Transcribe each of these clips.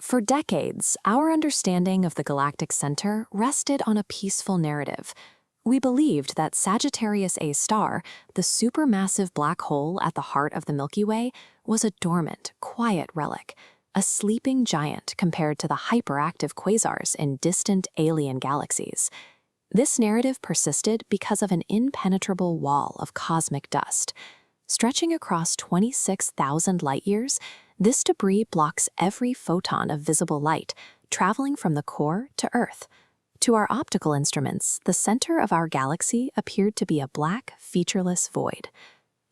For decades, our understanding of the galactic center rested on a peaceful narrative. We believed that Sagittarius A star, the supermassive black hole at the heart of the Milky Way, was a dormant, quiet relic, a sleeping giant compared to the hyperactive quasars in distant alien galaxies. This narrative persisted because of an impenetrable wall of cosmic dust. Stretching across 26,000 light-years, this debris blocks every photon of visible light, traveling from the core to Earth. To our optical instruments, the center of our galaxy appeared to be a black, featureless void.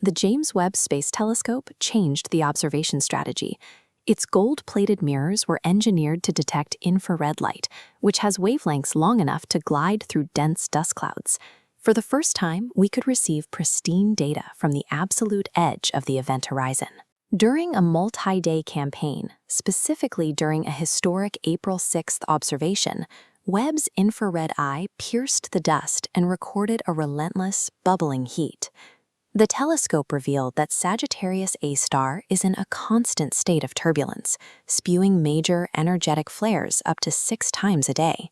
The James Webb Space Telescope changed the observation strategy. Its gold-plated mirrors were engineered to detect infrared light, which has wavelengths long enough to glide through dense dust clouds. For the first time, we could receive pristine data from the absolute edge of the event horizon. During a multi-day campaign, specifically during a historic April 6th observation, Webb's infrared eye pierced the dust and recorded a relentless, bubbling heat. The telescope revealed that Sagittarius A star is in a constant state of turbulence, spewing major energetic flares up to 6 times a day.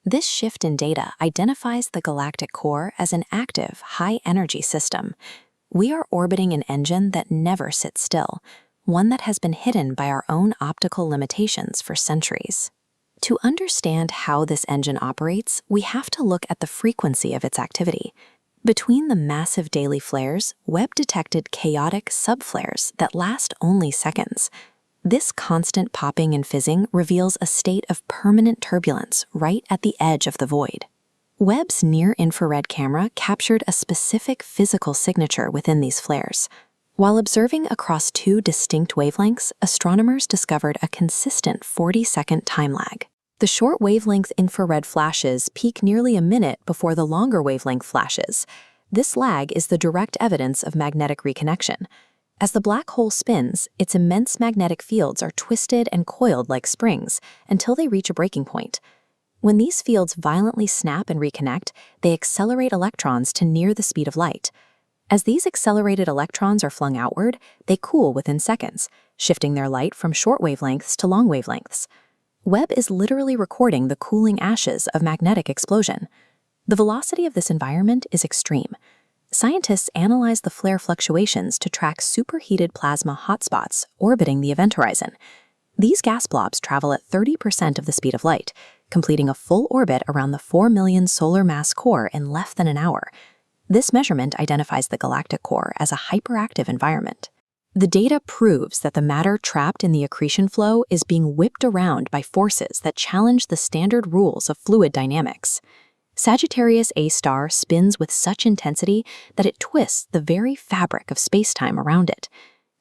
This shift in data identifies the galactic core as an active, high-energy system. We are orbiting an engine that never sits still, one that has been hidden by our own optical limitations for centuries. To understand how this engine operates, we have to look at the frequency of its activity. Between the massive daily flares, Webb detected chaotic subflares that last only seconds. This constant popping and fizzing reveals a state of permanent turbulence right at the edge of the void. Webb's near-infrared camera captured a specific physical signature within these flares. While observing across 2 distinct wavelengths, astronomers discovered a consistent 40-second time lag. The short wavelength infrared flashes peak nearly a minute before the longer wavelength flashes. This lag is the direct evidence of magnetic reconnection. As the black hole spins, its immense magnetic fields are twisted and coiled like springs until they reach a breaking point. When these fields violently snap and reconnect, they accelerate electrons to near the speed of light. As these accelerated electrons are flung outward, they cool within seconds, shifting their light from short wavelengths to long wavelengths. Webb is literally recording the cooling ashes of magnetic explosion. The velocity of this environment is extreme. Scientists analyze the flare fluctuations to track superheated plasma hotspots orbiting the event horizon. These gas blobs travel at 30% of the speed of light, completing a full orbit around the 4 million solar mass core in less than an hour. This measurement identifies the galactic core as a hyperactive environment. The data proves that the matter trapped in the accretion flow is being whipped around by forces that challenge the standard rules of fluid dynamics. Sagittarius A star spins with such intensity that it twists the very fabric of space-time around it.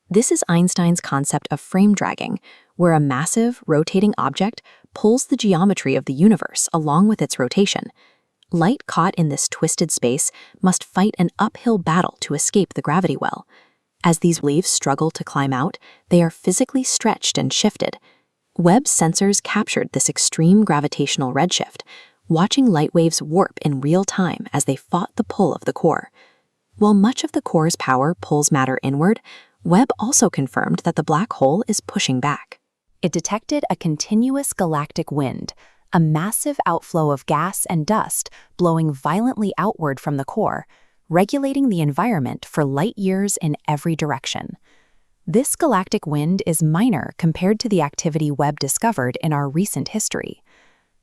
This is Einstein's concept of frame dragging, where a massive, rotating object pulls the geometry of the universe along with its rotation. Light caught in this twisted space must fight an uphill battle to escape the gravity well. As these leaves struggle to climb out, they are physically stretched and shifted. Webb's sensors captured this extreme gravitational redshift, watching light waves warp in real time as they fought the pull of the core. While much of the core's power pulls matter inward, Webb also confirmed that the black hole is pushing back. It detected a continuous galactic wind, a massive outflow of gas and dust blowing violently outward from the core, regulating the environment for light years in every direction. This galactic wind is minor compared to the activity Webb discovered in our recent history.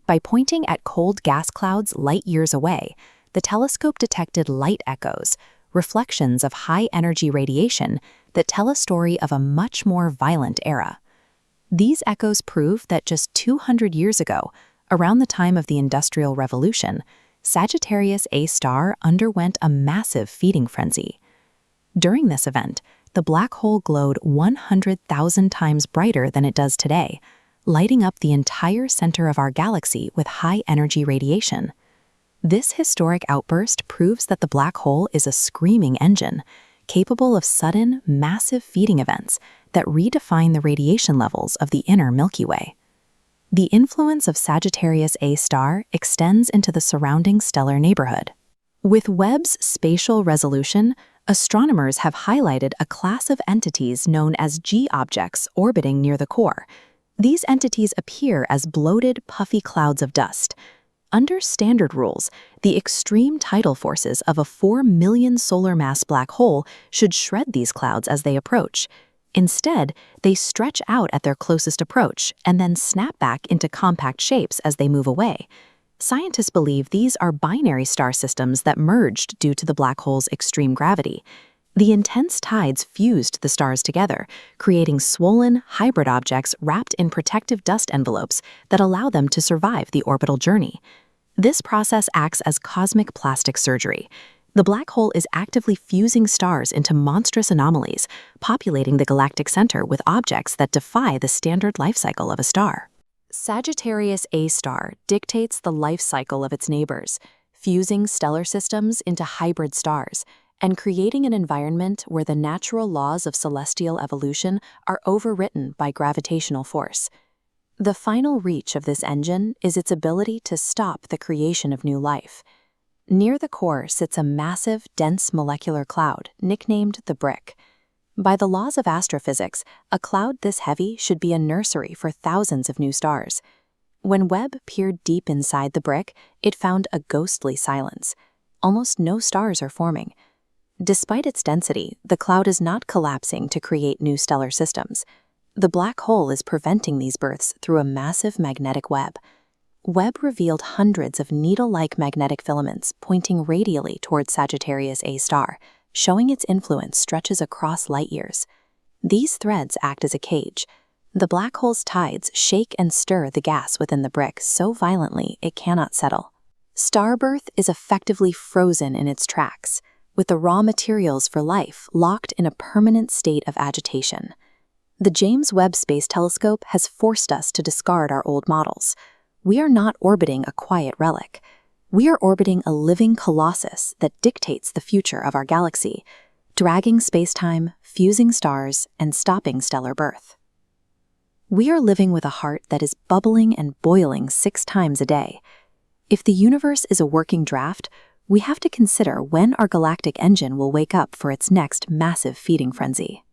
By pointing at cold gas clouds light years away, the telescope detected light echoes, reflections of high-energy radiation that tell a story of a much more violent era. These echoes prove that just 200 years ago, around the time of the Industrial Revolution, Sagittarius A star underwent a massive feeding frenzy. During this event, the black hole glowed 100,000 times brighter than it does today, lighting up the entire center of our galaxy with high-energy radiation. This historic outburst proves that the black hole is a screaming engine, capable of sudden, massive feeding events that redefine the radiation levels of the inner Milky Way. The influence of Sagittarius A star extends into the surrounding stellar neighborhood. With Webb's spatial resolution, astronomers have highlighted a class of entities known as G objects orbiting near the core. These entities appear as bloated, puffy clouds of dust. Under standard rules, the extreme tidal forces of a 4 million solar mass black hole should shred these clouds as they approach. Instead, they stretch out at their closest approach and then snap back into compact shapes as they move away. Scientists believe these are binary star systems that merged due to the black hole's extreme gravity. The intense tides fused the stars together, creating swollen, hybrid objects wrapped in protective dust envelopes that allow them to survive the orbital journey. This process acts as cosmic plastic surgery. The black hole is actively fusing stars into monstrous anomalies, populating the galactic center with objects that defy the standard life cycle of a star. Sagittarius A star dictates the life cycle of its neighbors, fusing stellar systems into hybrid stars and creating an environment where the natural laws of celestial evolution are overwritten by gravitational force. The final reach of this engine is its ability to stop the creation of new life. Near the core sits a massive, dense molecular cloud, nicknamed the brick. By the laws of astrophysics, a cloud this heavy should be a nursery for thousands of new stars. When Webb peered deep inside the brick, it found a ghostly silence. Almost no stars are forming. Despite its density, the cloud is not collapsing to create new stellar systems. The black hole is preventing these births through a massive magnetic web. Webb revealed hundreds of needle-like magnetic filaments pointing radially towards Sagittarius A star, showing its influence stretches across light years. These threads act as a cage. The black hole's tides shake and stir the gas within the brick so violently it cannot settle. Star birth is effectively frozen in its tracks, with the raw materials for life locked in a permanent state of agitation. The James Webb Space Telescope has forced us to discard our old models. We are not orbiting a quiet relic. We are orbiting a living colossus that dictates the future of our galaxy, dragging space-time, fusing stars, and stopping stellar birth. We are living with a heart that is bubbling and boiling 6 times a day. If the universe is a working draft, we have to consider when our galactic engine will wake up for its next massive feeding frenzy.